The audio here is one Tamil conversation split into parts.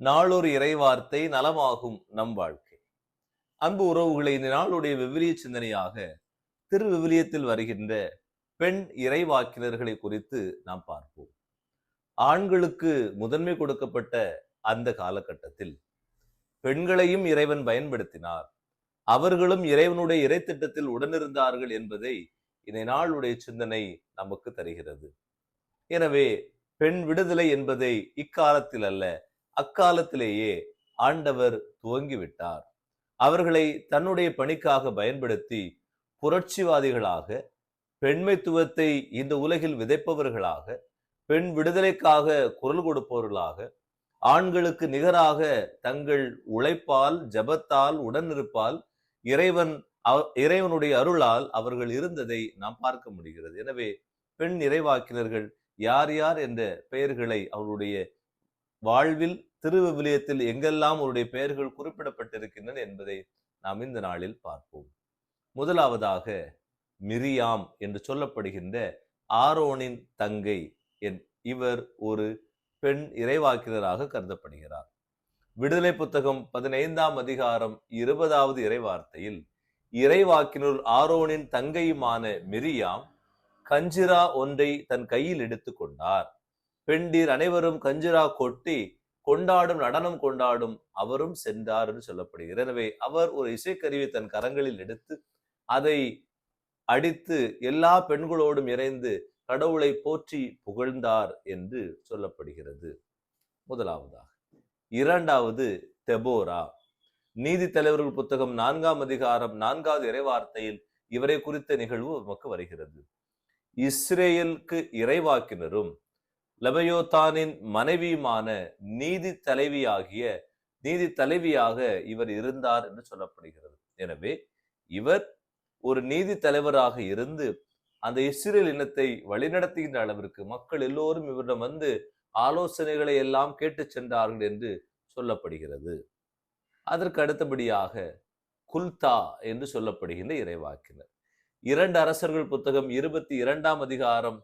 நாளொரு இறைவார்த்தை நலமாகும் நம் வாழ்க்கை. அன்பு உறவுகளை, இந்த நாளுடைய விவிலிய சிந்தனையாக திருவிவிலியத்தில் வருகின்ற பெண் இறைவாக்கினர்களை குறித்து நாம் பார்ப்போம். ஆண்களுக்கு முதன்மை கொடுக்கப்பட்ட அந்த காலகட்டத்தில் பெண்களையும் இறைவன் பயன்படுத்தினார். அவர்களும் இறைவனுடைய இறைத்திட்டத்தில் உடனிருந்தார்கள் என்பதை இந்த நாளுடைய சிந்தனை நமக்கு தருகிறது. எனவே பெண் விடுதலை என்பதை இக்காலத்தில் அல்ல, அக்காலத்திலேயே ஆண்டவர் துவங்கிவிட்டார். அவர்களை தன்னுடைய பணிக்காக பயன்படுத்தி புரட்சிவாதிகளாக, பெண்மைத்துவத்தை இந்த உலகில் விதைப்பவர்களாக, பெண் விடுதலைக்காக குரல் கொடுப்பவர்களாக, ஆண்களுக்கு நிகராக தங்கள் உழைப்பால், ஜபத்தால், உடனிருப்பால் இறைவனுடைய அருளால் அவர்கள் இருந்ததை நாம் பார்க்க முடிகிறது. எனவே பெண் இறைவாக்கினர்கள் யார் யார் என்ற பெயர்களை அவருடைய வாழ்வில் திருவிவிலியத்தில் எங்கெல்லாம் அவருடைய பெயர்கள் குறிப்பிடப்பட்டிருக்கின்றன என்பதை நாம் இந்த நாளில் பார்ப்போம். முதலாவதாக மிரியாம் என்று சொல்லப்படுகின்ற ஆரோனின் தங்கை. இவர் ஒரு பெண் இறைவாக்கினராக கருதப்படுகிறார். விடுதலை புத்தகம் 15ஆம் அதிகாரம் 20வது இறைவார்த்தையில் இறைவாக்கினர் ஆரோனின் தங்கையுமான மிரியாம் கஞ்சிரா ஒன்றை தன் கையில் எடுத்துக் கொண்டார். பெண்டீர் அனைவரும் கஞ்சிரா கொட்டி கொண்டாடும், நடனம் கொண்டாடும், அவரும் சென்றார் என்று சொல்லப்படுகிறது. எனவே அவர் ஒரு இசைக்கருவியை தன் கரங்களில் எடுத்து அதை அடித்து எல்லா பெண்களோடும் இணைந்து கடவுளை போற்றி புகழ்ந்தார் என்று சொல்லப்படுகிறது. முதலாவதாக. இரண்டாவது தெபோரா. நீதி தலைவர்கள் புத்தகம் 4ஆம் அதிகாரம் 4வது இறைவார்த்தையில் இவரை குறித்த நிகழ்வு நமக்கு வருகிறது. இஸ்ரேலுக்கு இறைவாக்கினரும் லெபயோத்தானின் மனைவியுமான நீதி தலைவியாக இவர் இருந்தார் என்று சொல்லப்படுகிறது. எனவே இவர் ஒரு நீதி தலைவராக இருந்து அந்த இஸ்ரேல் இனத்தை வழிநடத்துகின்ற அளவிற்கு மக்கள் எல்லோரும் இவரிடம் வந்து ஆலோசனைகளை எல்லாம் கேட்டு சென்றார்கள் என்று சொல்லப்படுகிறது. அதற்கு அடுத்தபடியாக குல்தா என்று சொல்லப்படுகின்ற இறைவாக்கினர். 2 அரசர்கள் புத்தகம் 22ஆம் அதிகாரம்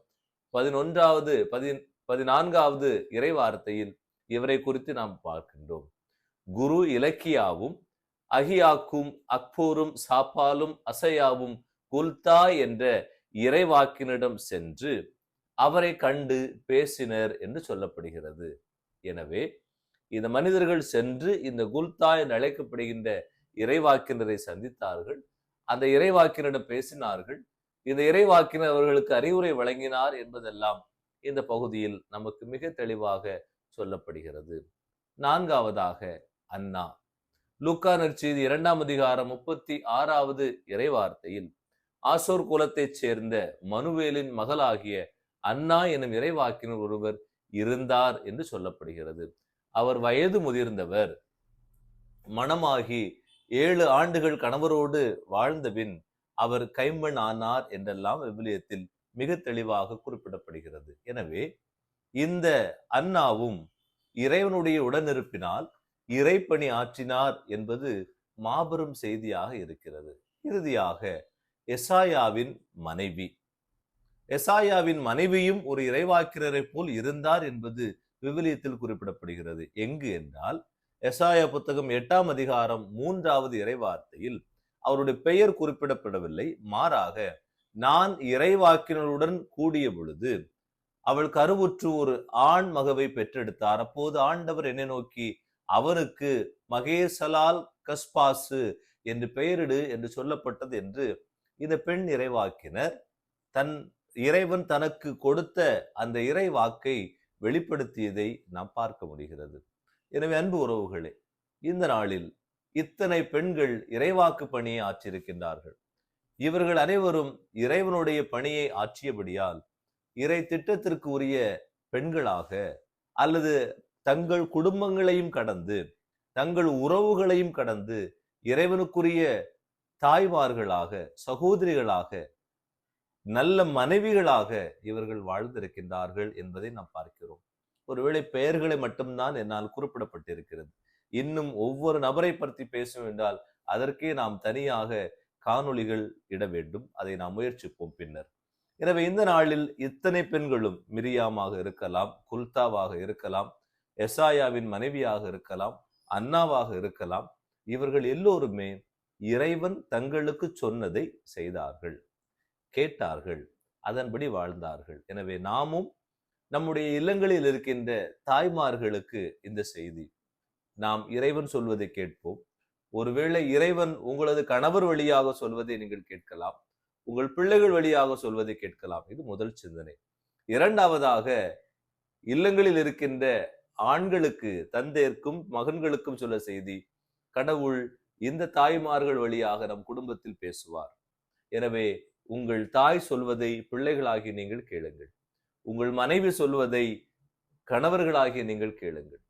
14வது இறைவார்த்தையில் இவரை குறித்து நாம் பார்க்கின்றோம். குரு இலக்கியாவும் அகியாக்கும் அக்போரும் சாப்பாலும் அசையாவும் குல்தா என்ற இறைவாக்கினிடம் சென்று அவரை கண்டு பேசினர் என்று சொல்லப்படுகிறது. எனவே இந்த மனிதர்கள் சென்று இந்த குல்தா என்று அழைக்கப்படுகின்ற இறைவாக்கினரை சந்தித்தார்கள். அந்த இறைவாக்கினரிடம் பேசினார்கள். இந்த இறைவாக்கினர் அவர்களுக்கு அறிவுரை வழங்கினார் என்பதெல்லாம் இந்த பகுதியில் நமக்கு மிக தெளிவாக சொல்லப்படுகிறது. 4வதாக அன்னா. லூக்கா நற்செய்தி 2ஆம் அதிகாரம் 36வது இறைவார்த்தையில் ஆசோர் குலத்தைச் சேர்ந்த மனுவேலின் மகளாகிய அன்னா எனும் இறைவாக்கினர் ஒருவர் இருந்தார் என்று சொல்லப்படுகிறது. அவர் வயது முதிர்ந்தவர். மணமாகி 7 ஆண்டுகள் கணவரோடு வாழ்ந்தபின் அவர் கைம்பெண் ஆனார் என்றெல்லாம் விவிலியத்தில் மிக தெளிவாக குறிப்பிடப்படுகிறது. எனவே இந்த அன்னாவும் இறைவனுடைய உடனிருப்பினால் இறைப்பணி ஆற்றினார் என்பது மாபெரும் செய்தியாக இருக்கிறது. இறுதியாக எசாயாவின் மனைவி. எசாயாவின் மனைவியும் ஒரு இறைவாக்கினரை போல் இருந்தார் என்பது விவிலியத்தில் குறிப்பிடப்படுகிறது. எங்கு என்றால் எசாயா புத்தகம் 8ஆம் அதிகாரம் 3வது இறைவார்த்தையில் அவருடைய பெயர் குறிப்பிடப்படவில்லை. மாறாக நான் இறைவாக்கினருடன் கூடிய பொழுது அவள் கருவுற்று ஒரு ஆண் மகவை பெற்றெடுத்தார். அப்போது ஆண்டவர் என்னை நோக்கி அவனுக்கு மகேசலால் கஸ்பாசு என்று பெயரிடு என்று சொல்லப்பட்டது என்று இந்த பெண் இறைவாக்கினர் இறைவன் தனக்கு கொடுத்த அந்த இறை வாக்கை வெளிப்படுத்தியதை நாம் பார்க்க முடிகிறது. எனவே அன்பு உறவுகளே, இந்த நாளில் இத்தனை பெண்கள் இறைவாக்கு பணியை ஆற்றியிருக்கின்றார்கள். இவர்கள் அனைவரும் இறைவனுடைய பணியை ஆற்றியபடியால் இறை திட்டத்திற்கு உரிய பெண்களாக, அல்லது தங்கள் குடும்பங்களையும் கடந்து, தங்கள் உறவுகளையும் கடந்து இறைவனுக்குரிய தாய்மார்களாக, சகோதரிகளாக, நல்ல மனைவிகளாக இவர்கள் வாழ்ந்திருக்கின்றார்கள் என்பதை நாம் பார்க்கிறோம். ஒருவேளை பெயர்களை மட்டும்தான் என்னால் குறிப்பிடப்பட்டிருக்கிறது. இன்னும் ஒவ்வொரு நபரை பற்றி பேசும் என்றால் அதற்கே நாம் தனியாக காணொளிகள் இட வேண்டும். அதை நாம் முயற்சிப்போம் பின்னர். எனவே இந்த நாளில் இத்தனை பெண்களும் மிரியாமாக இருக்கலாம், குல்தாவாக இருக்கலாம், எசாயாவின் மனைவியாக இருக்கலாம், அன்னாவாக இருக்கலாம். இவர்கள் எல்லோருமே இறைவன் தங்களுக்கு சொன்னதை செய்தார்கள், கேட்டார்கள், அதன்படி வாழ்ந்தார்கள். எனவே நாமும் நம்முடைய இல்லங்களில் இருக்கின்ற தாய்மார்களுக்கு இந்த செய்தி, நாம் இறைவன் சொல்வதை கேட்போம். ஒருவேளை இறைவன் உங்களது கணவர் வழியாக சொல்வதை நீங்கள் கேட்கலாம், உங்கள் பிள்ளைகள் வழியாக சொல்வதை கேட்கலாம். இது முதல் சிந்தனை. இரண்டாவதாக, இல்லங்களில் இருக்கின்ற ஆண்களுக்கு, தந்தையர்க்கும் மகன்களுக்கும் சொல்ல செய்தி, கடவுள் இந்த தாய்மார்கள் வழியாக நம் குடும்பத்தில் பேசுவார். எனவே உங்கள் தாய் சொல்வதை பிள்ளைகளாகி நீங்கள் கேளுங்கள், உங்கள் மனைவி சொல்வதை கணவர்களாகிய நீங்கள் கேளுங்கள்,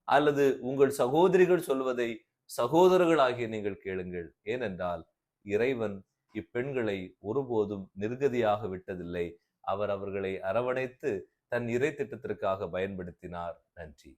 அல்லது உங்கள் சகோதரிகள் சொல்வதை சகோதரர்களாகிய நீங்கள் கேளுங்கள். ஏனென்றால் இறைவன் இப்பெண்களை ஒருபோதும் நிர்கதியாக விட்டதில்லை. அவர் அவர்களை அரவணைத்து தன் இறை திட்டத்திற்காக பயன்படுத்தினார். நன்றி.